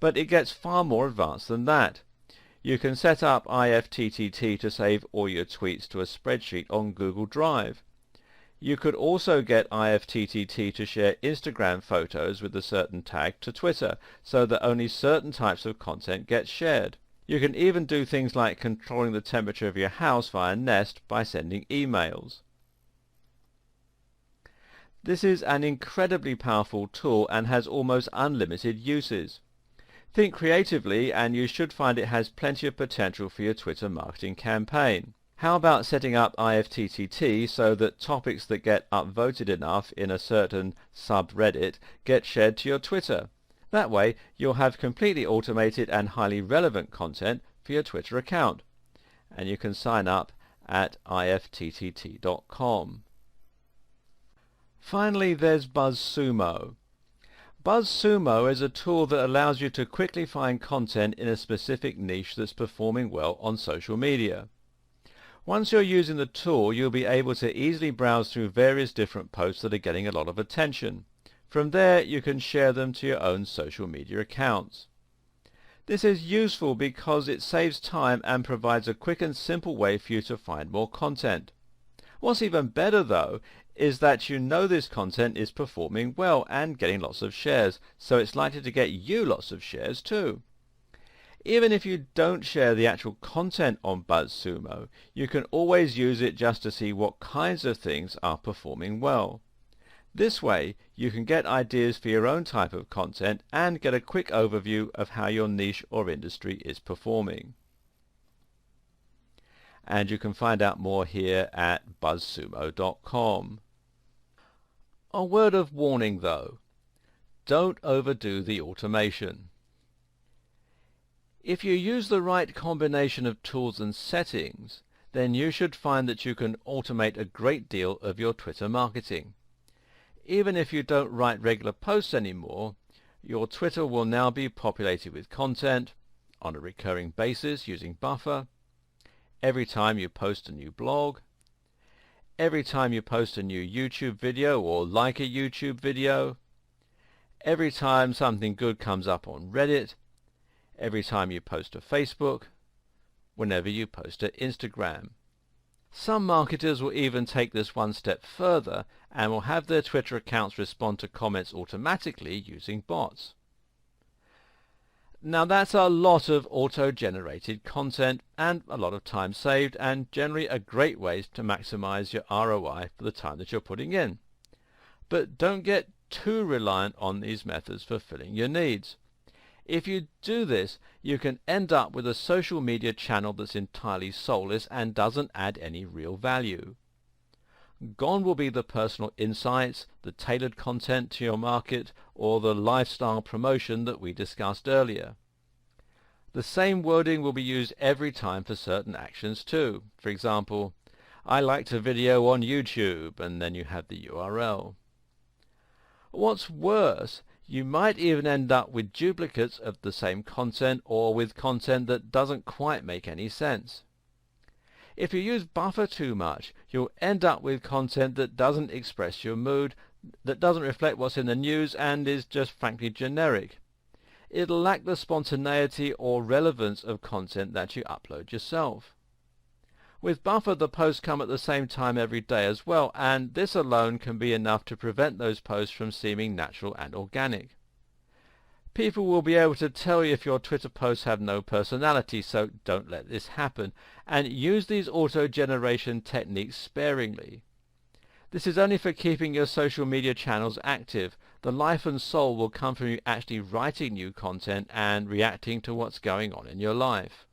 But it gets far more advanced than that. You can set up IFTTT to save all your tweets to a spreadsheet on Google Drive. You could also get IFTTT to share Instagram photos with a certain tag to Twitter, so that only certain types of content get shared. You can even do things like controlling the temperature of your house via Nest by sending emails. This is an incredibly powerful tool and has almost unlimited uses. Think creatively and you should find it has plenty of potential for your Twitter marketing campaign. How about setting up IFTTT so that topics that get upvoted enough in a certain subreddit get shared to your Twitter? That way you'll have completely automated and highly relevant content for your Twitter account. And you can sign up at ifttt.com. Finally, there's BuzzSumo. BuzzSumo is a tool that allows you to quickly find content in a specific niche that's performing well on social media. Once you're using the tool, you'll be able to easily browse through various different posts that are getting a lot of attention. From there, you can share them to your own social media accounts. This is useful because it saves time and provides a quick and simple way for you to find more content. What's even better, though, is that you know this content is performing well and getting lots of shares, so it's likely to get you lots of shares too. Even if you don't share the actual content on BuzzSumo, you can always use it just to see what kinds of things are performing well. This way, you can get ideas for your own type of content and get a quick overview of how your niche or industry is performing. And you can find out more here at buzzsumo.com. A word of warning though. don't overdo the automation. If you use the right combination of tools and settings, then you should find that you can automate a great deal of your Twitter marketing. Even if you don't write regular posts anymore, your Twitter will now be populated with content on a recurring basis using Buffer, every time you post a new blog, every time you post a new YouTube video or like a YouTube video, every time something good comes up on Reddit, every time you post to Facebook, whenever you post to Instagram. Some marketers will even take this one step further and will have their Twitter accounts respond to comments automatically using bots. Now that's a lot of auto-generated content and a lot of time saved, and generally a great way to maximize your ROI for the time that you're putting in. But don't get too reliant on these methods for filling your needs. If you do this, you can end up with a social media channel that's entirely soulless and doesn't add any real value. Gone will be the personal insights, the tailored content to your market, or the lifestyle promotion that we discussed earlier. The same wording will be used every time for certain actions too. For example, I liked a video on YouTube, and then you have the URL. What's worse, you might even end up with duplicates of the same content, or with content that doesn't quite make any sense. If you use Buffer too much, you'll end up with content that doesn't express your mood, that doesn't reflect what's in the news, and is just frankly generic. It'll lack the spontaneity or relevance of content that you upload yourself. With Buffer, the posts come at the same time every day as well, and this alone can be enough to prevent those posts from seeming natural and organic. People will be able to tell you if your Twitter posts have no personality, so don't let this happen, and use these auto-generation techniques sparingly. This is only for keeping your social media channels active. The life and soul will come from you actually writing new content and reacting to what's going on in your life.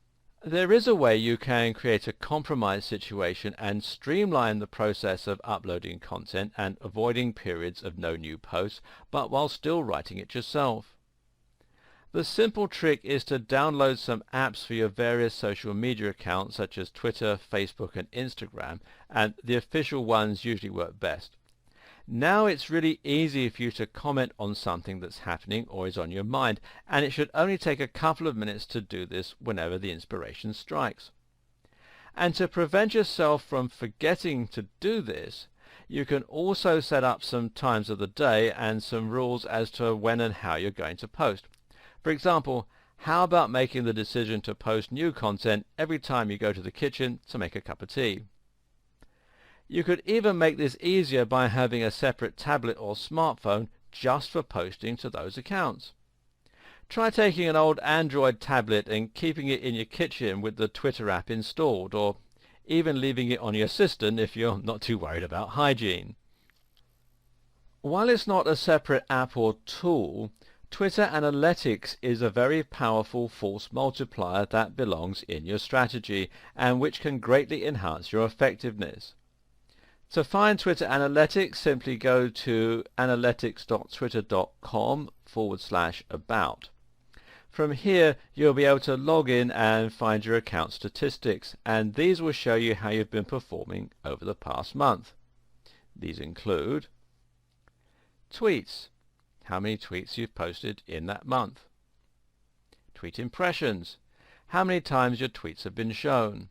There is a way you can create a compromise situation and streamline the process of uploading content and avoiding periods of no new posts, but while still writing it yourself. The simple trick is to download some apps for your various social media accounts such as Twitter, Facebook and Instagram, and the official ones usually work best. Now it's really easy for you to comment on something that's happening or is on your mind, and it should only take a couple of minutes to do this whenever the inspiration strikes. And to prevent yourself from forgetting to do this, you can also set up some times of the day and some rules as to when and how you're going to post. For example, how about making the decision to post new content every time you go to the kitchen to make a cup of tea? You could even make this easier by having a separate tablet or smartphone just for posting to those accounts. Try taking an old Android tablet and keeping it in your kitchen with the Twitter app installed, or even leaving it on your assistant if you're not too worried about hygiene. While it's not a separate app or tool, Twitter Analytics is a very powerful force multiplier that belongs in your strategy and which can greatly enhance your effectiveness. To find Twitter Analytics, simply go to analytics.twitter.com/about. From here, you'll be able to log in and find your account statistics, and these will show you how you've been performing over the past month. These include tweets, how many tweets you've posted in that month. Tweet impressions, how many times your tweets have been shown.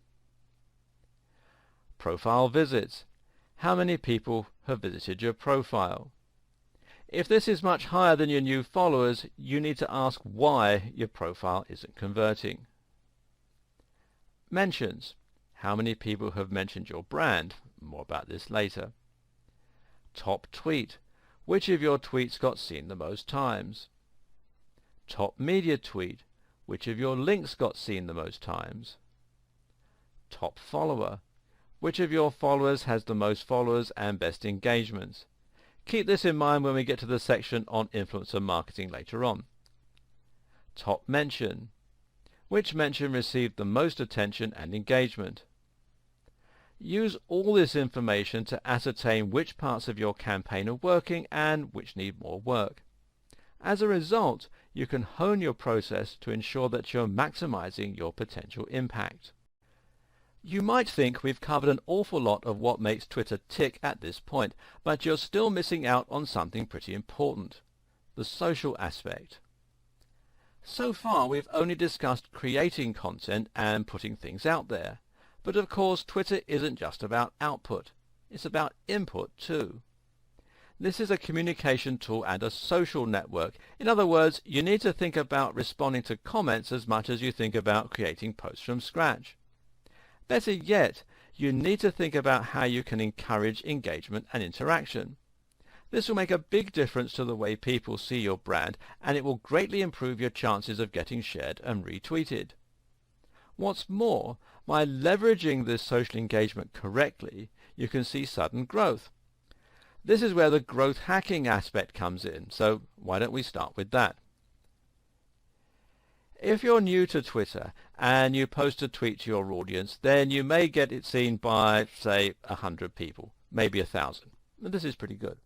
Profile visits, how many people have visited your profile. If this is much higher than your new followers, you need to ask why your profile isn't converting. Mentions, how many people have mentioned your brand. More about this later. Top tweet, which of your tweets got seen the most times. Top media tweet, which of your links got seen the most times. Top follower, which of your followers has the most followers and best engagements. Keep this in mind when we get to the section on influencer marketing later on. Top mention, which mention received the most attention and engagement. Use all this information to ascertain which parts of your campaign are working and which need more work. As a result, you can hone your process to ensure that you're maximizing your potential impact. You might think we've covered an awful lot of what makes Twitter tick at this point, but you're still missing out on something pretty important: the social aspect. So far, we've only discussed creating content and putting things out there. But of course, Twitter isn't just about output. It's about input too. This is a communication tool and a social network. In other words, you need to think about responding to comments as much as you think about creating posts from scratch. Better yet, you need to think about how you can encourage engagement and interaction. This will make a big difference to the way people see your brand, and it will greatly improve your chances of getting shared and retweeted. What's more, by leveraging this social engagement correctly, you can see sudden growth. This is where the growth hacking aspect comes in, so why don't we start with that? If you're new to Twitter and you post a tweet to your audience, then you may get it seen by, say, 100 people, maybe 1,000. This is pretty good.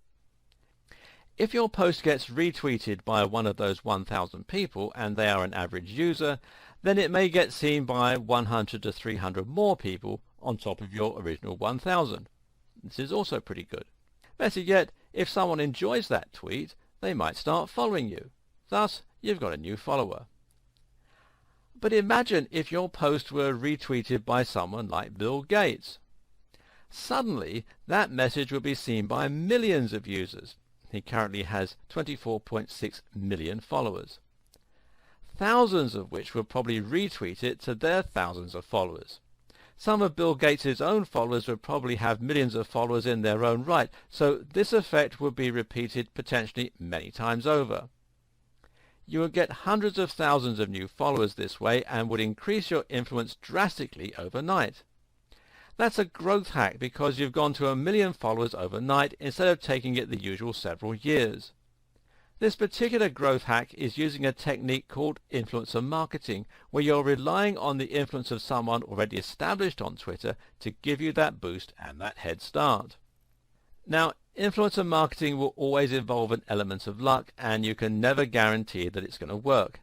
If your post gets retweeted by one of those 1,000 people and they are an average user, then it may get seen by 100 to 300 more people on top of your original 1,000. This is also pretty good. Better yet, if someone enjoys that tweet, they might start following you. Thus, you've got a new follower. But imagine if your post were retweeted by someone like Bill Gates. Suddenly, that message will be seen by millions of users. He currently has 24.6 million followers, thousands of which will probably retweet it to their thousands of followers. Some of Bill Gates' own followers would probably have millions of followers in their own right, so this effect would be repeated potentially many times over. You would get hundreds of thousands of new followers this way and would increase your influence drastically overnight. That's a growth hack because you've gone to 1 million followers overnight instead of taking it the usual several years. This particular growth hack is using a technique called influencer marketing, where you're relying on the influence of someone already established on Twitter to give you that boost and that head start. Now, influencer marketing will always involve an element of luck, and you can never guarantee that it's going to work.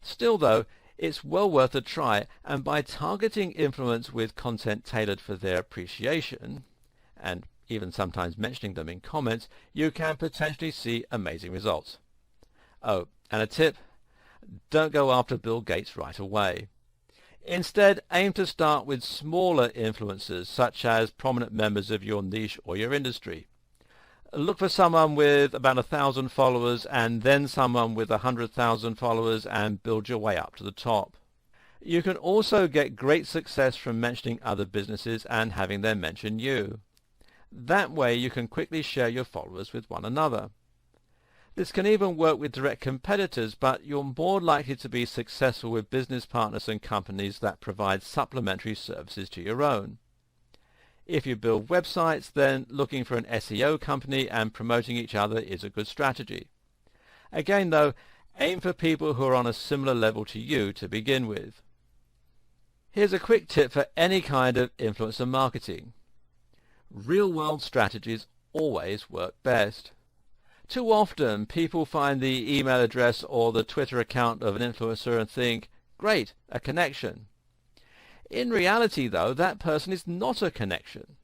Still though, it's well worth a try, and by targeting influence with content tailored for their appreciation, and even sometimes mentioning them in comments, you can potentially see amazing results. Oh, and a tip: don't go after Bill Gates right away. Instead, aim to start with smaller influencers, such as prominent members of your niche or your industry. Look for someone with about 1,000 followers and then someone with 100,000 followers and build your way up to the top. You can also get great success from mentioning other businesses and having them mention you. That way you can quickly share your followers with one another. This can even work with direct competitors, but you're more likely to be successful with business partners and companies that provide supplementary services to your own. If you build websites, then looking for an SEO company and promoting each other is a good strategy. Again though, aim for people who are on a similar level to you to begin with. Here's a quick tip for any kind of influencer marketing. Real-world strategies always work best. Too often people find the email address or the Twitter account of an influencer and think, great, a connection. In reality though, that person is not a connection.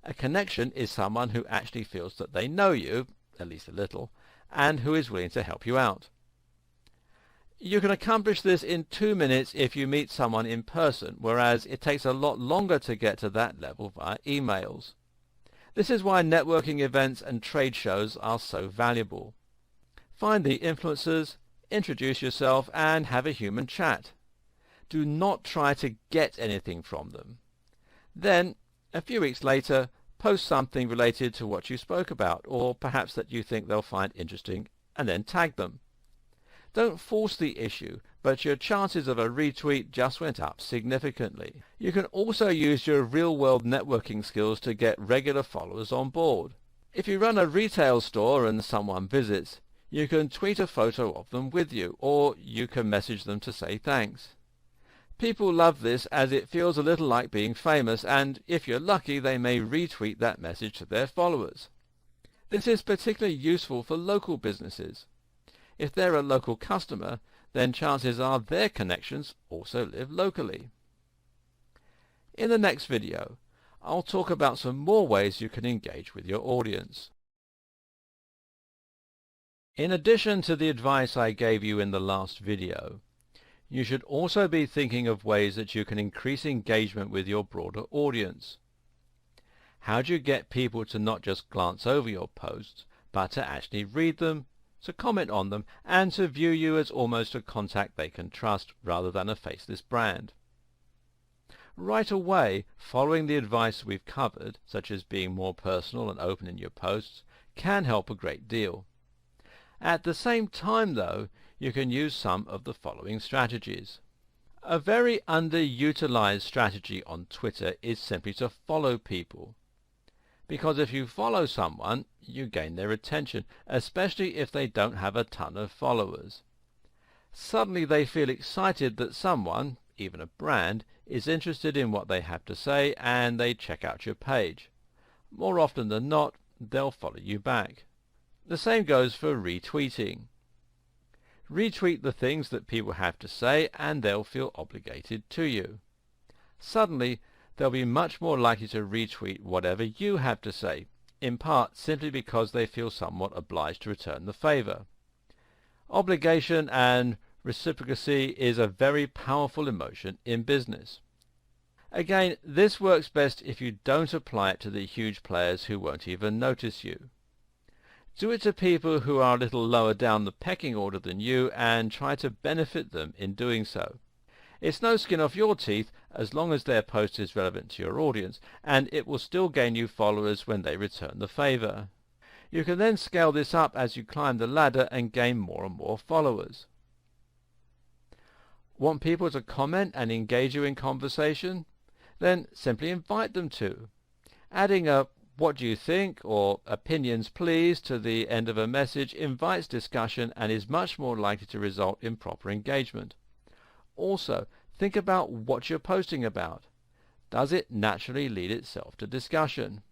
A connection is someone who actually feels that they know you, at least a little, and who is willing to help you out. You can accomplish this in 2 minutes if you meet someone in person, whereas it takes a lot longer to get to that level via emails. This is why networking events and trade shows are so valuable. Find the influencers, introduce yourself, and have a human chat. Do not try to get anything from them. Then, a few weeks later, post something related to what you spoke about, or perhaps that you think they'll find interesting, and then tag them. Don't force the issue, but your chances of a retweet just went up significantly. You can also use your real-world networking skills to get regular followers on board. If you run a retail store and someone visits, you can tweet a photo of them with you, or you can message them to say thanks. People love this as it feels a little like being famous, and if you're lucky they may retweet that message to their followers. This is particularly useful for local businesses. If they're a local customer, then chances are their connections also live locally. In the next video, I'll talk about some more ways you can engage with your audience. In addition to the advice I gave you in the last video, you should also be thinking of ways that you can increase engagement with your broader audience. How do you get people to not just glance over your posts, but to actually read them, to comment on them, and to view you as almost a contact they can trust rather than a faceless brand? Right away, following the advice we've covered, such as being more personal and open in your posts, can help a great deal. At the same time, though, you can use some of the following strategies. A very underutilized strategy on Twitter is simply to follow people. Because if you follow someone, you gain their attention, especially if they don't have a ton of followers. Suddenly they feel excited that someone, even a brand, is interested in what they have to say, and they check out your page. More often than not, they'll follow you back. The same goes for retweeting. Retweet the things that people have to say, and they'll feel obligated to you. Suddenly, they'll be much more likely to retweet whatever you have to say, in part simply because they feel somewhat obliged to return the favor. Obligation and reciprocity is a very powerful emotion in business. Again, this works best if you don't apply it to the huge players who won't even notice you. Do it to people who are a little lower down the pecking order than you, and try to benefit them in doing so. It's no skin off your teeth as long as their post is relevant to your audience, and it will still gain you followers when they return the favor. You can then scale this up as you climb the ladder and gain more and more followers. Want people to comment and engage you in conversation? Then simply invite them to. Adding a "what do you think" or "opinions please" to the end of a message invites discussion and is much more likely to result in proper engagement. Also, think about what you're posting about. Does it naturally lead itself to discussion?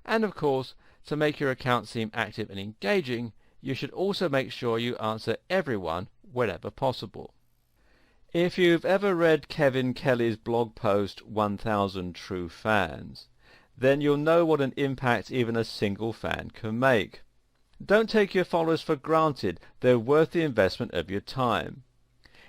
And of course, to make your account seem active and engaging, you should also make sure you answer everyone whenever possible. If you've ever read Kevin Kelly's blog post 1000 True Fans, then you'll know what an impact even a single fan can make. Don't take your followers for granted. They're worth the investment of your time.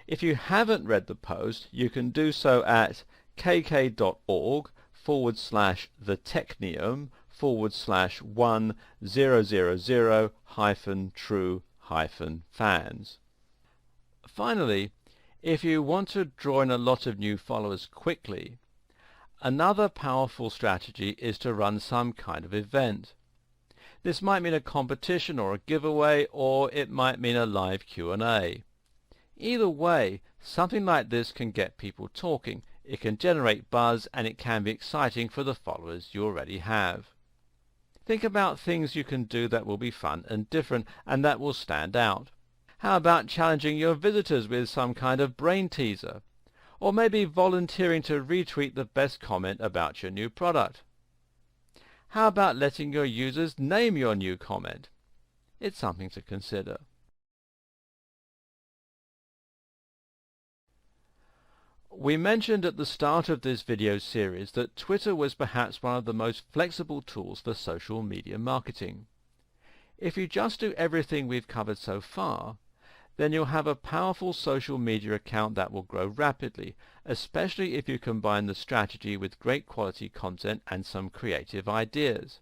If you haven't read the post, you can do so at kk.org/thetechnium/1000-true-fans. Finally, if you want to draw in a lot of new followers quickly, another powerful strategy is to run some kind of event. This might mean a competition or a giveaway, or it might mean a live Q&A. Either way, something like this can get people talking, it can generate buzz, and it can be exciting for the followers you already have. Think about things you can do that will be fun and different, and that will stand out. How about challenging your visitors with some kind of brain teaser? Or maybe volunteering to retweet the best comment about your new product? How about letting your users name your new comment? It's something to consider. We mentioned at the start of this video series that Twitter was perhaps one of the most flexible tools for social media marketing. If you just do everything we've covered so far, then you'll have a powerful social media account that will grow rapidly, especially if you combine the strategy with great quality content and some creative ideas.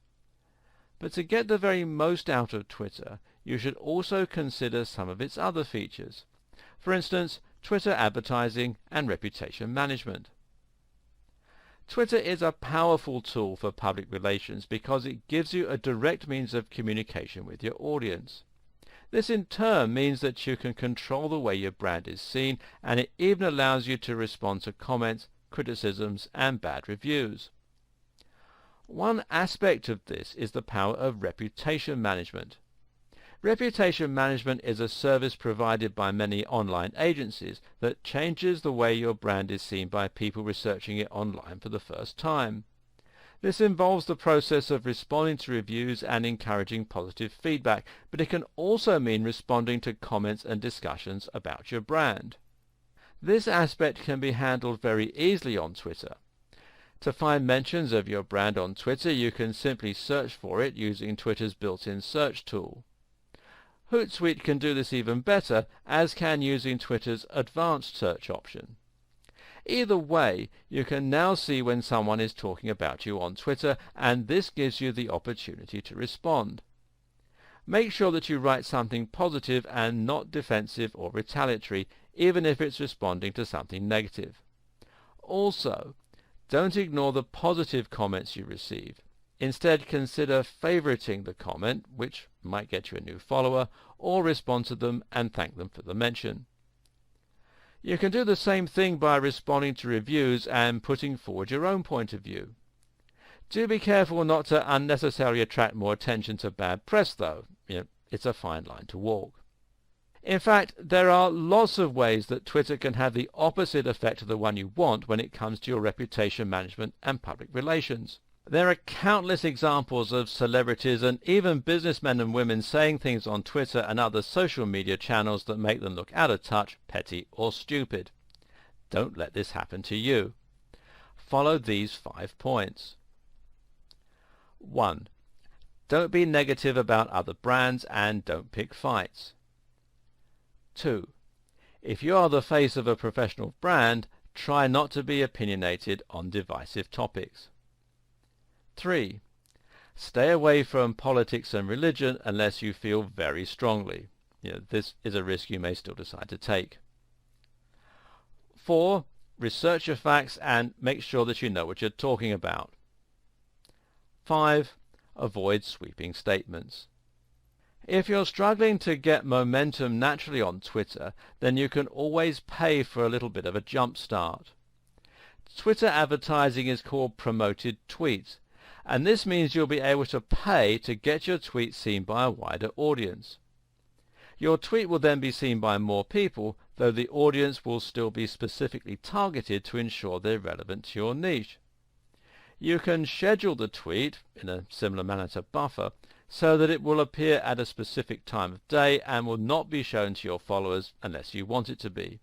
But to get the very most out of Twitter, you should also consider some of its other features. For instance, Twitter advertising and reputation management. Twitter is a powerful tool for public relations because it gives you a direct means of communication with your audience. This in turn means that you can control the way your brand is seen, and it even allows you to respond to comments, criticisms, and bad reviews. One aspect of this is the power of reputation management. Reputation management is a service provided by many online agencies that changes the way your brand is seen by people researching it online for the first time. This involves the process of responding to reviews and encouraging positive feedback, but it can also mean responding to comments and discussions about your brand. This aspect can be handled very easily on Twitter. To find mentions of your brand on Twitter, you can simply search for it using Twitter's built-in search tool. Hootsuite can do this even better, as can using Twitter's advanced search option. Either way, you can now see when someone is talking about you on Twitter, and this gives you the opportunity to respond. Make sure that you write something positive and not defensive or retaliatory, even if it's responding to something negative. Also, don't ignore the positive comments you receive. Instead, consider favoriting the comment, which might get you a new follower, or respond to them and thank them for the mention. You can do the same thing by responding to reviews and putting forward your own point of view. Do be careful not to unnecessarily attract more attention to bad press, though. It's a fine line to walk. In fact, there are lots of ways that Twitter can have the opposite effect of the one you want when it comes to your reputation management and public relations. There are countless examples of celebrities and even businessmen and women saying things on Twitter and other social media channels that make them look out of touch, petty, or stupid. Don't let this happen to you. Follow these 5 points. 1. Don't be negative about other brands and don't pick fights. 2. If you are the face of a professional brand, try not to be opinionated on divisive topics. 3. Stay away from politics and religion unless you feel very strongly. This is a risk you may still decide to take. 4. Research your facts and make sure that you know what you're talking about. 5. Avoid sweeping statements. If you're struggling to get momentum naturally on Twitter, then you can always pay for a little bit of a jump start. Twitter advertising is called promoted tweets, and this means you'll be able to pay to get your tweet seen by a wider audience. Your tweet will then be seen by more people, though the audience will still be specifically targeted to ensure they're relevant to your niche. You can schedule the tweet, in a similar manner to Buffer, so that it will appear at a specific time of day and will not be shown to your followers unless you want it to be.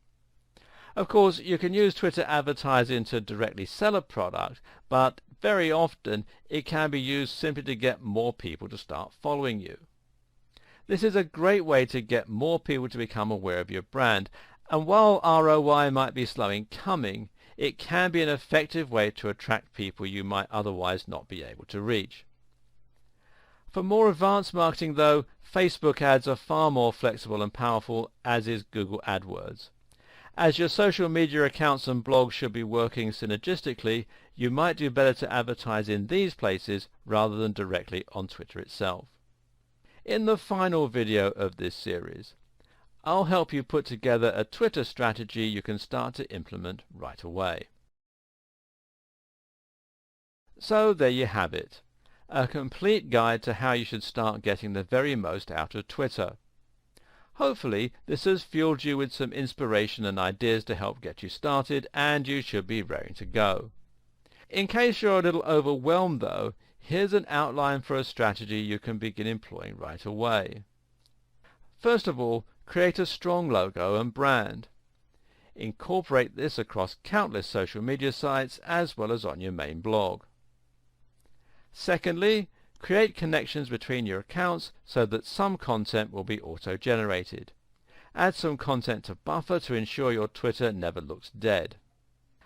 Of course, you can use Twitter advertising to directly sell a product, but very often it can be used simply to get more people to start following you. This is a great way to get more people to become aware of your brand, and while ROI might be slow in coming, it can be an effective way to attract people you might otherwise not be able to reach. For more advanced marketing, though, Facebook ads are far more flexible and powerful, as is Google AdWords. As your social media accounts and blogs should be working synergistically, you might do better to advertise in these places rather than directly on Twitter itself. In the final video of this series, I'll help you put together a Twitter strategy you can start to implement right away. So there you have it, a complete guide to how you should start getting the very most out of Twitter. Hopefully this has fueled you with some inspiration and ideas to help get you started, and you should be raring to go. In case you're a little overwhelmed though, here's an outline for a strategy you can begin employing right away. First of all, create a strong logo and brand. Incorporate this across countless social media sites as well as on your main blog. Secondly, create connections between your accounts so that some content will be auto-generated. Add some content to Buffer to ensure your Twitter never looks dead.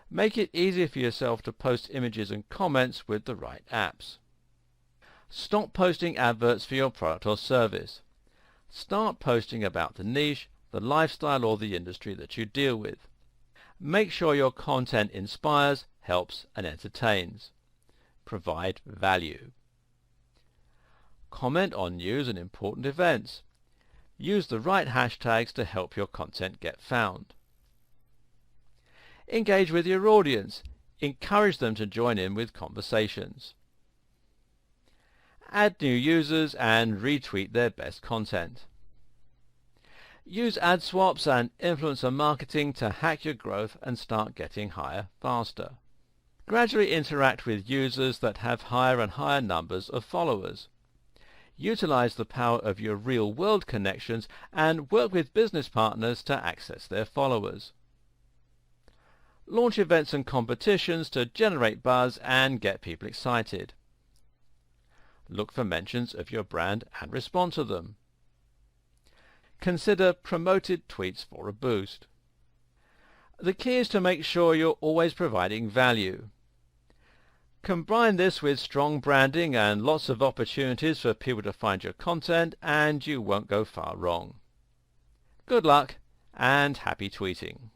Make it easy for yourself to post images and comments with the right apps. Stop posting adverts for your product or service. Start posting about the niche, the lifestyle or the industry that you deal with. Make sure your content inspires, helps and entertains. Provide value. Comment on news and important events. Use the right hashtags to help your content get found. Engage with your audience. Encourage them to join in with conversations. Add new users and retweet their best content. Use ad swaps and influencer marketing to hack your growth and start getting higher faster. Gradually interact with users that have higher and higher numbers of followers. Utilize the power of your real-world connections and work with business partners to access their followers. Launch events and competitions to generate buzz and get people excited. Look for mentions of your brand and respond to them. Consider promoted tweets for a boost. The key is to make sure you're always providing value. Combine this with strong branding and lots of opportunities for people to find your content, and you won't go far wrong. Good luck and happy tweeting!